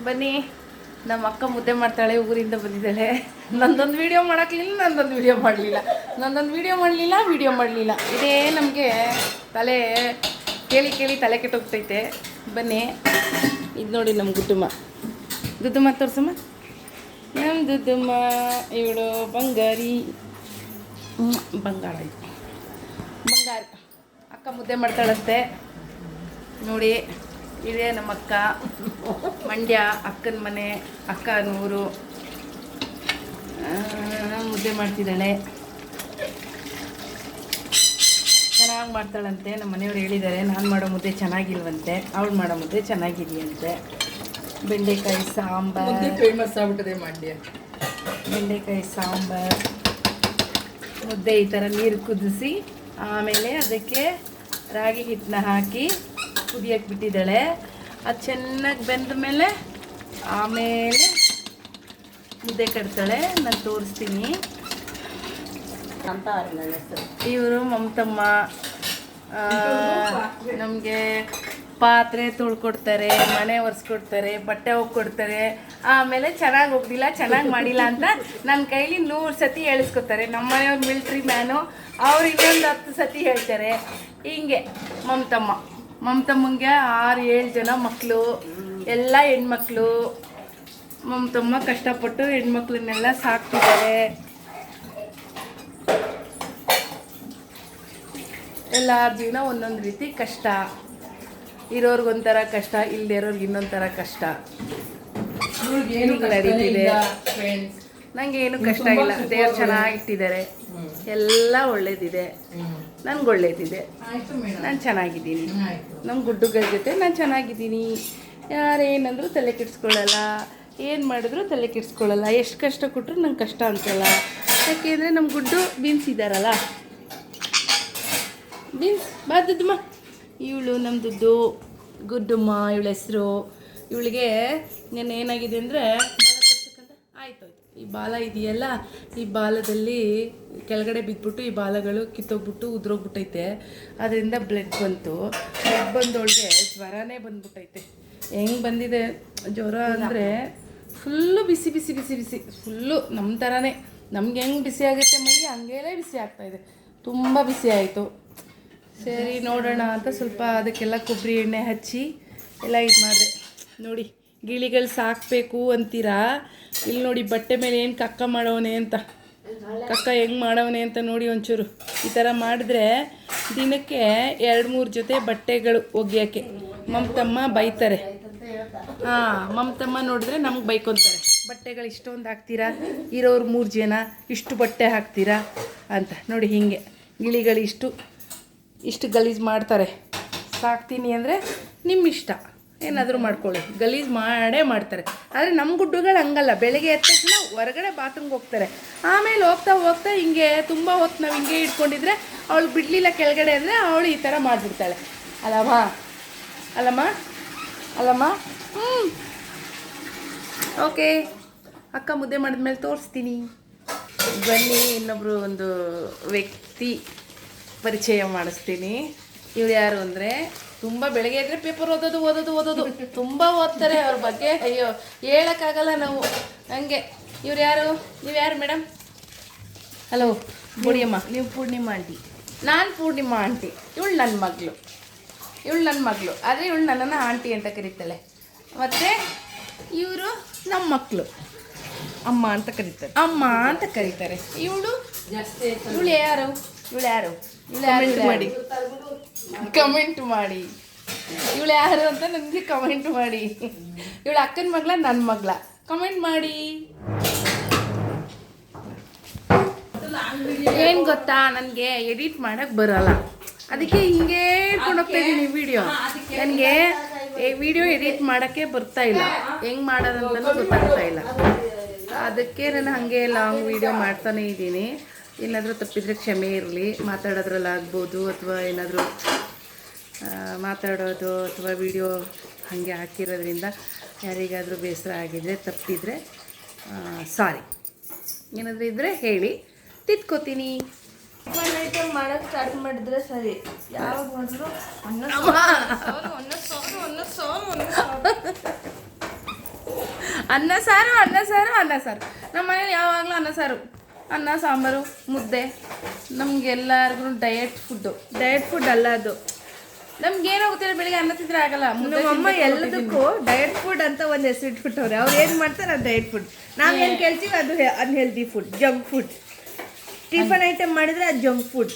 ಬನ್ನಿ, ನಮ್ಮ ಅಕ್ಕ ಮುದ್ದೆ ಮಾಡ್ತಾಳೆ, ಊರಿಂದ ಬಂದಿದ್ದಾಳೆ. ನಂದೊಂದು ವೀಡಿಯೋ ಮಾಡೋಕ್ಲಿಲ್ಲ, ನಂದೊಂದು ವೀಡಿಯೋ ಮಾಡಲಿಲ್ಲ. ಇದೇ ನಮಗೆ ತಲೆ ಕೇಳಿ ತಲೆ ಕೆಟ್ಟೋಗ್ತೈತೆ. ಬನ್ನಿ, ಇದು ನೋಡಿ ನಮ್ಮ ದುದ್ದುಮ್ಮ ತೋರ್ಸಮ್ಮ. ನಮ್ಮ ದುದ್ದುಮ್ಮ ಇವಳು ಬಂಗಾರಿ ಬಂಗಾರಿ ಅಕ್ಕ ಮುದ್ದೆ ಮಾಡ್ತಾಳಂತೆ ನೋಡಿ. ಇದೇ ನಮ್ಮ ಅಕ್ಕ, ಮಂಡ್ಯ ಅಕ್ಕನ ಮನೆ, ಅಕ್ಕನ ಊರು. ಮುದ್ದೆ ಮಾಡ್ತಿದ್ದಾಳೆ, ಚೆನ್ನಾಗಿ ಮಾಡ್ತಾಳಂತೆ. ನಮ್ಮ ಮನೆಯವ್ರು ಹೇಳಿದ್ದಾರೆ, ನಾನು ಮಾಡೋ ಮುದ್ದೆ ಚೆನ್ನಾಗಿಲ್ವಂತೆ, ಅವಳು ಮಾಡೋ ಮುದ್ದೆ ಚೆನ್ನಾಗಿದೆಯಂತೆ. ಬೆಂಡೆಕಾಯಿ ಸಾಂಬಾರು ಫೇಮಸ್ ಆಗ್ಬಿಟ್ಟಿದೆ ಮಂಡ್ಯ. ಬೆಂಡೆಕಾಯಿ ಸಾಂಬಾರು ಮುದ್ದೆ ಈ ಥರ ನೀರು ಕುದಿಸಿ ಆಮೇಲೆ ಅದಕ್ಕೆ ರಾಗಿ ಹಿಟ್ಟನ್ನ ಹಾಕಿ ಕುದಿಯಕ್ಕೆ ಬಿಟ್ಟಿದ್ದಾಳೆ. ಅದು ಚೆನ್ನಾಗಿ ಬೆಂದ ಮೇಲೆ ಆಮೇಲೆ ಮುದ್ದೆ ಕಟ್ತಾಳೆ. ನಾನು ತೋರಿಸ್ತೀನಿ. ಇವರು ಮಮತಮ್ಮ ನಮಗೆ ಪಾತ್ರೆ ತೊಳ್ಕೊಡ್ತಾರೆ, ಮನೆ ಒರೆಸ್ಕೊಡ್ತಾರೆ, ಬಟ್ಟೆ ಹೋಗ್ಕೊಡ್ತಾರೆ. ಆಮೇಲೆ ಚೆನ್ನಾಗಿ ಮಾಡಿಲ್ಲ ಅಂತ ನನ್ನ ಕೈಲಿ 100 ಸತಿ ಹೇಳಿಸ್ಕೊತಾರೆ. ನಮ್ಮ ಮನೆಯವ್ರು ಮಿಲ್ಟ್ರಿ ಮ್ಯಾನು, ಅವ್ರು ಇನ್ನೊಂದು 10 ಸತಿ ಹೇಳ್ತಾರೆ. ಹಿಂಗೆ ಮಮತಮ್ಮಂಗೆ 6-7 ಜನ ಮಕ್ಕಳು, ಎಲ್ಲ ಹೆಣ್ಮಕ್ಳು. ಮಮತಮ್ಮ ಕಷ್ಟಪಟ್ಟು ಹೆಣ್ಮಕ್ಳನ್ನೆಲ್ಲ ಸಾಕ್ತಿದ್ದಾರೆ. ಎಲ್ಲ ಜೀವನ ಒಂದೊಂದು ರೀತಿ ಕಷ್ಟ. ಇರೋರ್ಗೊಂಥರ ಕಷ್ಟ, ಇಲ್ಲದೆ ಇರೋರ್ಗೆ ಇನ್ನೊಂಥರ ಕಷ್ಟ. ನಡೀತಿದೆ. ನಂಗೆ ಏನು ಕಷ್ಟ ಇಲ್ಲ, ದೇವ್ರು ಚೆನ್ನಾಗಿಟ್ಟಿದ್ದಾರೆ, ಎಲ್ಲ ಒಳ್ಳೇದಿದೆ, ನನ್ಗೆ ಒಳ್ಳೇದಿದೆ, ನಾನು ಚೆನ್ನಾಗಿದ್ದೀನಿ. ನಮ್ಮ ಗುಡ್ಡುಗಳ ಜೊತೆ ನಾನು ಚೆನ್ನಾಗಿದ್ದೀನಿ. ಯಾರೇನಂದರೂ ತಲೆ ಕೆಡಿಸ್ಕೊಳ್ಳಲ್ಲ, ಏನು ಮಾಡಿದ್ರು ತಲೆ ಕೆಡಿಸ್ಕೊಳ್ಳಲ್ಲ. ಎಷ್ಟು ಕಷ್ಟ ಕೊಟ್ಟರು ನಂಗೆ ಕಷ್ಟ ಅನ್ಸಲ್ಲ. ಯಾಕೆಂದರೆ ನಮ್ಮ ಗುಡ್ಡು ಬೀನ್ಸ್ ಇದ್ದಾರಲ್ಲ, ಬೀನ್ಸ್ ಬಾದದ್ದಮ್ಮ. ಇವಳು ನಮ್ಮದು ಗುಡ್ಡಮ್ಮ, ಇವಳ ಹೆಸರು. ಇವಳಿಗೆ ನಾನು ಏನಾಗಿದೆ ಅಂದರೆ ಬಾಲ ತೋರ್ಸಕ್ಕಂತ ಆಯ್ತು. ಈ ಬಾಲ ಇದೆಯಲ್ಲ, ಈ ಬಾಲದಲ್ಲಿ ಕೆಳಗಡೆ ಬಿದ್ದುಬಿಟ್ಟು ಈ ಬಾಲಗಳು ಕಿತ್ತೋಗ್ಬಿಟ್ಟು ಉದ್ರೋಗ್ಬಿಟ್ಟೈತೆ. ಅದರಿಂದ ಬ್ಲಡ್ ಬಂದವಳಿಗೆ ಜ್ವರನೇ ಬಂದ್ಬಿಟ್ಟೈತೆ. ಹೆಂಗೆ ಬಂದಿದೆ ಜ್ವರ ಅಂದರೆ ಫುಲ್ಲು ಬಿಸಿ ಫುಲ್ಲು ನಮ್ಮ ಥರನೇ. ನಮ್ಗೆ ಹೆಂಗೆ ಬಿಸಿ ಆಗುತ್ತೆ ಮೈ, ಹಂಗೇಲೇ ಬಿಸಿ ಆಗ್ತಾಯಿದೆ. ತುಂಬ ಬಿಸಿ ಆಯಿತು. ಸರಿ ನೋಡೋಣ ಅಂತ ಸ್ವಲ್ಪ ಅದಕ್ಕೆಲ್ಲ ಕೊಬ್ಬರಿ ಎಣ್ಣೆ ಹಚ್ಚಿ ಎಲ್ಲ ಇದು ಮಾಡಿದೆ. ನೋಡಿ, ಗಿಳಿಗಳು ಸಾಕಬೇಕು ಅಂತೀರಾ, ಇಲ್ಲಿ ನೋಡಿ ಬಟ್ಟೆ ಮೇಲೆ ಏನು ಕಕ್ಕ ಮಾಡವನೆ ಅಂತ, ಕಕ್ಕ ಹೆಂಗೆ ಮಾಡವನೆ ಅಂತ ನೋಡಿ. ಒಂಚೂರು ಈ ಥರ ಮಾಡಿದ್ರೆ ದಿನಕ್ಕೆ 2-3 ಜೊತೆ ಬಟ್ಟೆಗಳು ಒಗೆಯೋಕ್ಕೆ. ಮಮತಮ್ಮ ಬೈತಾರೆ. ಮಮತಮ್ಮ ನೋಡಿದ್ರೆ ನಮ್ಗೆ ಬೈಕೊತಾರೆ. ಬಟ್ಟೆಗಳು ಇಷ್ಟೊಂದು ಹಾಕ್ತೀರಾ, ಇರೋರು 3 ಜನ ಇಷ್ಟು ಬಟ್ಟೆ ಹಾಕ್ತೀರಾ ಅಂತ. ನೋಡಿ ಹಿಂಗೆ ಗಿಳಿಗಳು ಇಷ್ಟು ಗಲೀಜು ಮಾಡ್ತಾರೆ. ಸಾಕ್ತೀನಿ ಅಂದರೆ ನಿಮ್ಮ ಇಷ್ಟ, ಏನಾದರೂ ಮಾಡ್ಕೊಳ್ಳಿ, ಗಲೀಜು ಮಾಡೇ ಮಾಡ್ತಾರೆ. ಆದರೆ ನಮ್ಮ ಗುಡ್ಡುಗಳು ಹಂಗಲ್ಲ. ಬೆಳಗ್ಗೆ ಎದ್ದ ತಕ್ಷಣ ಹೊರಗಡೆ ಬಾತ್ರೂಮ್ಗೆ ಹೋಗ್ತಾರೆ. ಆಮೇಲೆ ಹೋಗ್ತಾ ಹಿಂಗೆ ತುಂಬ ಹೊತ್ತು ನಾವು ಹಿಂಗೆ ಇಟ್ಕೊಂಡಿದ್ರೆ ಅವಳು ಬಿಡಲಿಲ್ಲ ಕೆಳಗಡೆ ಅಂದರೆ ಅವಳು ಈ ಥರ ಮಾಡಿಬಿಡ್ತಾಳೆ. ಅಲ್ಲಮ್ಮ. ಓಕೆ, ಅಕ್ಕ ಮುದ್ದೆ ಮಾಡಿದ್ಮೇಲೆ ತೋರಿಸ್ತೀನಿ. ಬನ್ನಿ, ಇನ್ನೊಬ್ಬರು ಒಂದು ವ್ಯಕ್ತಿ ಪರಿಚಯ ಮಾಡಿಸ್ತೀನಿ. ಇವ್ರು ಯಾರು ಅಂದರೆ ತುಂಬ ಬೆಳಗ್ಗೆ ಇದ್ದರೆ ಪೇಪರ್ ಓದೋದು ತುಂಬ ಓದ್ತಾರೆ. ಅವ್ರ ಬಗ್ಗೆ ಅಯ್ಯೋ ಹೇಳೋಕ್ಕಾಗಲ್ಲ ನಾವು, ಹಂಗೆ. ನೀವು ಯಾರು ಮೇಡಮ್? ಹಲೋ ಬುಡಿಯಮ್ಮ, ನೀವು ಪೂರ್ಣಿಮಾ ಆಂಟಿ. ನಾನು ಪೂರ್ಣಿಮಾ ಆಂಟಿ. ಇವಳು ನನ್ನ ಮಗಳು. ಆದರೆ ಇವಳು ನನ್ನನ್ನು ಆಂಟಿ ಅಂತ ಕರೀತಾಳೆ. ಮತ್ತು ಇವರು ನಮ್ಮ ಮಕ್ಕಳು, ಅಮ್ಮ ಅಂತ ಕರೀತಾರೆ. ಇವಳು ಯಾರು ಕಮೆಂಟ್ ಮಾಡಿ. ಇವಳು ಯಾರು ಅಂತ ನನಗೆ ಕಮೆಂಟ್ ಮಾಡಿ. ಇವಳು ಅಕ್ಕನ ಮಗಳ, ನನ್ನ ಮಗಳ, ಕಮೆಂಟ್ ಮಾಡಿ. ಏನು ಗೊತ್ತಾ, ನನಗೆ ಎಡಿಟ್ ಮಾಡೋಕ್ಕೆ ಬರಲ್ಲ, ಅದಕ್ಕೆ ಹಿಂಗೆ ಇಟ್ಕೊಂಡು ಹೋಗ್ತಾ ಇದ್ದೀನಿ ವಿಡಿಯೋ. ನನಗೆ ವಿಡಿಯೋ ಎಡಿಟ್ ಮಾಡೋಕ್ಕೆ ಬರ್ತಾ ಇಲ್ಲ, ಹೆಂಗೆ ಮಾಡೋದಂತಲೂ ಗೊತ್ತಾಗ್ತಾ ಇಲ್ಲ. ಅದಕ್ಕೆ ನಾನು ಹಾಗೆ ಲಾಂಗ್ ವಿಡಿಯೋ ಮಾಡ್ತಾನೇ ಇದ್ದೀನಿ. ಏನಾದರೂ ತಪ್ಪಿದರೆ ಕ್ಷಮೆ ಇರಲಿ. ಮಾತಾಡೋದ್ರಲ್ಲಾಗ್ಬೋದು, ಅಥವಾ ಏನಾದರೂ ಮಾತಾಡೋದು ಅಥವಾ ವಿಡಿಯೋ ಹಾಗೆ ಹಾಕಿರೋದ್ರಿಂದ ಯಾರಿಗಾದರೂ ಬೇಸರ ಆಗಿದರೆ, ತಪ್ಪಿದರೆ ಸಾರಿ. ಏನಾದರೂ ಇದ್ದರೆ ಹೇಳಿ, ತಿದ್ಕೋತೀನಿ. ಒಂದು ಐಟಮ್ ಮಾಡೋಕ್ಕೆ ಸ್ಟಾರ್ಟ್ ಮಾಡಿದ್ರೆ ಸರಿ. ಯಾವಾಗ ಮಾಡಿದ್ರು ಅನ್ನ ಸಾರು ಅನ್ನ ಸಾರು ಅನ್ನ ಸಾರು. ನಮ್ಮ ಮನೇಲಿ ಯಾವಾಗಲೂ ಅನ್ನ ಸಾರು, ಅನ್ನ ಸಾಂಬಾರು, ಮುದ್ದೆ. ನಮಗೆಲ್ಲರಿಗೂ ಡಯಟ್ ಫುಡ್ ಅಲ್ಲ ಅದು. ನಮ್ಗೇನೋ ಗೊತ್ತಿಲ್ಲ, ಬೆಳಿಗ್ಗೆ ಅನ್ನ ತಿಂದರೆ ಆಗಲ್ಲ. ನಮ್ಮಮ್ಮ ಎಲ್ಲದಕ್ಕೂ ಡಯಟ್ ಫುಡ್ ಅಂತ ಒಂದು ಹೆಸರು ಇಟ್ಬಿಟ್ಟವ್ರೆ. ಅವ್ರು ಏನು ಮಾಡ್ತಾರೆ ಅದು ಡಯಟ್ ಫುಡ್. ನಾವೇನು ಕೇಳ್ತೀವಿ ಅದು unhealthy food, junk food. Tiffin item ಮಾಡಿದರೆ ಅದು ಜಂಕ್ ಫುಡ್.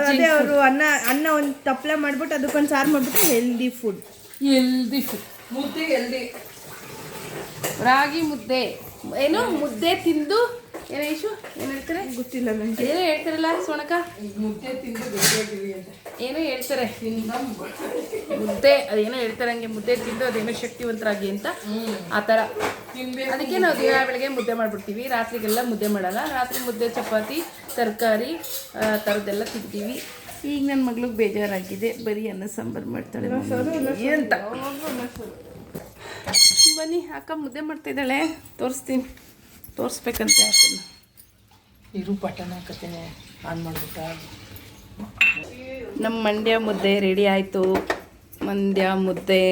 ಅದೇ ಅವರು ಅನ್ನ ಒಂದು ತಪ್ಪಲೆ ಮಾಡಿಬಿಟ್ಟು ಅದಕ್ಕೊಂದು ಸಾರು ಮಾಡಿಬಿಟ್ಟು ಹೆಲ್ದಿ ಫುಡ್. ಮುದ್ದೆ ಹೆಲ್ದಿ. ರಾಗಿ ಮುದ್ದೆ ಏನು ಮುದ್ದೆ ತಿಂದು ಏನು ಇಶು ಏನು ಹೇಳ್ತಾರೆ ಗೊತ್ತಿಲ್ಲ ನನಗೆ. ಏನೋ ಹೇಳ್ತಾರಲ್ಲ ಸೋಣಕ, ಮುದ್ದೆ ತಿಂದು ಗಟ್ಟಿಯಾಗಿರಿ ಅಂತ ಏನೋ ಹೇಳ್ತಾರೆ. ಮುದ್ದೆ ಅದೇನೋ ಹೇಳ್ತಾರೆ, ಹಂಗೆ ಮುದ್ದೆ ತಿಂದು ಅದೇನೋ ಶಕ್ತಿವಂತರಾಗಿ ಅಂತ ಆ ಥರ. ಅದಕ್ಕೆ ನಾವು ದಿನ ಬೆಳಗ್ಗೆ ಮುದ್ದೆ ಮಾಡಿಬಿಡ್ತೀವಿ, ರಾತ್ರಿಗೆಲ್ಲ ಮುದ್ದೆ ಮಾಡಲ್ಲ. ರಾತ್ರಿ ಮುದ್ದೆ, ಚಪಾತಿ, ತರಕಾರಿ ಥರದ್ದೆಲ್ಲ ತಿಂತೀವಿ. ಈಗ ನನ್ನ ಮಗಳಿಗೆ ಬೇಜಾರಾಗಿದೆ, ಬರೀ ಅನ್ನ ಸಾಂಬಾರು ಮಾಡ್ತಾಳೆ ಅಂತ. ಬನ್ನಿ ಅಕ್ಕ ಮುದ್ದೆ ಮಾಡ್ತಾಯಿದ್ದಾಳೆ, ತೋರಿಸ್ಬೇಕಂತೆ ಅಕ್ಕನ. ಇರು ಬಟನ್ ಹಾಕತ್ತೇನೆ, ಆನ್ ಮಾಡ್ಬಿಟ್ಟ. ನಮ್ಮ ಮಂಡ್ಯ ಮುದ್ದೆ ರೆಡಿ ಆಯಿತು. ಮಂಡ್ಯ ಮುದ್ದೆ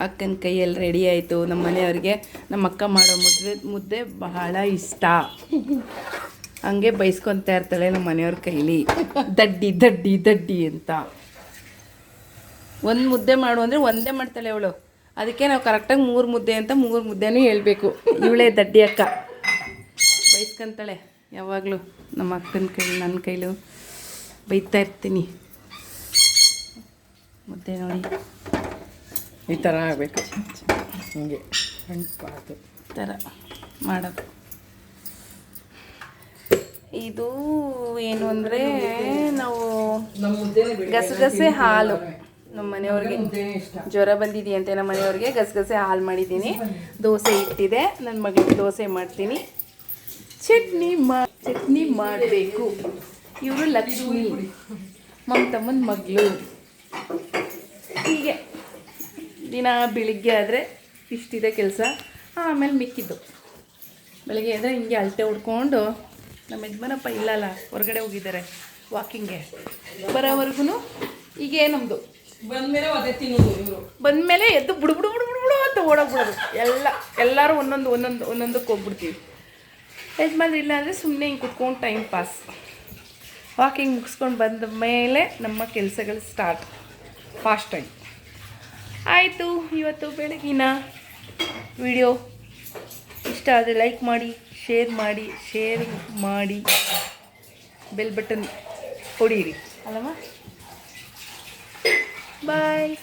ಅಕ್ಕನ ಕೈಯಲ್ಲಿ ರೆಡಿ ಆಯಿತು. ನಮ್ಮ ಮನೆಯವ್ರಿಗೆ ನಮ್ಮ ಅಕ್ಕ ಮಾಡೋ ಮುದ್ದೆ ಬಹಳ ಇಷ್ಟ. ಹಂಗೆ ಬೈಸ್ಕೊತಾ ಇರ್ತಾಳೆ ನಮ್ಮ ಮನೆಯವ್ರ ಕೈಲಿ, ದಡ್ಡಿ ದಡ್ಡಿ ದಡ್ಡಿ ಅಂತ. ಒಂದು ಮುದ್ದೆ ಮಾಡು ಅಂದರೆ ಒಂದೇ ಮಾಡ್ತಾಳೆ ಅವಳು. ಅದಕ್ಕೆ ನಾವು ಕರೆಕ್ಟಾಗಿ 3 ಮುದ್ದೆ ಅಂತ 3 ಮುದ್ದೆನೂ ಹೇಳ್ಬೇಕು. ಇವಳೇ ದಡ್ಡಿ ಅಕ್ಕ, ಬೈಸ್ಕೊಂತಾಳೆ ಯಾವಾಗಲೂ. ನಮ್ಮ ಅಕ್ಕನ ಕೈಲಿ ನನ್ನ ಕೈಲೂ ಬೈತಾ ಇರ್ತೀನಿ. ಮುದ್ದೆ ನೋಡಿ ಈ ಥರ ಆಗಬೇಕು, ಹಿಂಗೆ ಹಂಗೆ ಈ ಥರ ಮಾಡೋದು. ಇದು ಏನು ಅಂದರೆ ನಾವು ನಮ್ಮ ಮುದ್ದೆ ಗಸಗಸೆ ಹಾಲು, ನಮ್ಮ ಮನೆಯವ್ರಿಗೆ ಜ್ವರ ಬಂದಿದೆಯಂತೆ. ನಮ್ಮ ಮನೆಯವ್ರಿಗೆ ಗಸಗಸೆ ಹಾಲು ಮಾಡಿದ್ದೀನಿ. ದೋಸೆ ಇಟ್ಟಿದೆ, ನನ್ನ ಮಗಳಿಗೆ ದೋಸೆ ಮಾಡ್ತೀನಿ. ಚಟ್ನಿ ಮಾಡಬೇಕು. ಇವರು ಲಕ್ಷ್ಮಿ, ಮಮತಮ್ಮನ ಮಗಳು. ಹೀಗೆ ದಿನ ಬೆಳಿಗ್ಗೆ ಆದರೆ ಇಷ್ಟಿದೆ ಕೆಲಸ. ಆಮೇಲೆ ಮಿಕ್ಕಿದ್ದು ಬೆಳಗ್ಗೆ ಆದರೆ ಹಿಂಗೆ ಅಳತೆ ಹೊಡ್ಕೊಂಡು, ನಮ್ಮ ಯಜಮಾನಪ್ಪ ಇಲ್ಲಲ್ಲ, ಹೊರಗಡೆ ಹೋಗಿದ್ದಾರೆ ವಾಕಿಂಗ್ಗೆ. ಬರೋವರೆಗೂ ಹೀಗೆ ನಮ್ಮದು. ಬಂದಮೇಲೆ ಅದೇ ತಿನ್ನೋದು. ಇವರು ಬಂದಮೇಲೆ ಎದ್ದು ಬುಡು ಅಂತ ಓಡೋಗ್ಬಿಡೋದು. ಎಲ್ಲರೂ ಒಂದೊಂದಕ್ಕೆ ಹೋಗ್ಬಿಡ್ತೀವಿ. ಯಜಮಾನ್ರು ಇಲ್ಲ ಅಂದರೆ ಸುಮ್ಮನೆ ಹಿಂಗೆ ಕುತ್ಕೊಂಡು ಟೈಮ್ ಪಾಸ್. ವಾಕಿಂಗ್ ಮುಗಿಸ್ಕೊಂಡು ಬಂದ ಮೇಲೆ ನಮ್ಮ ಕೆಲಸಗಳು ಸ್ಟಾರ್ಟ್ ಫಾಸ್ಟಾಗಿ. ಆಯಿತು, ಇವತ್ತು ಬೆಳಗಿನ ವಿಡಿಯೋ ಇಷ್ಟ ಆದರೆ ಲೈಕ್ ಮಾಡಿ, ಶೇರ್ ಮಾಡಿ, ಬೆಲ್ ಬಟನ್ ಹೊಡೀರಿ ಅಲ್ಲಮ್ಮ. ಬಾಯ್.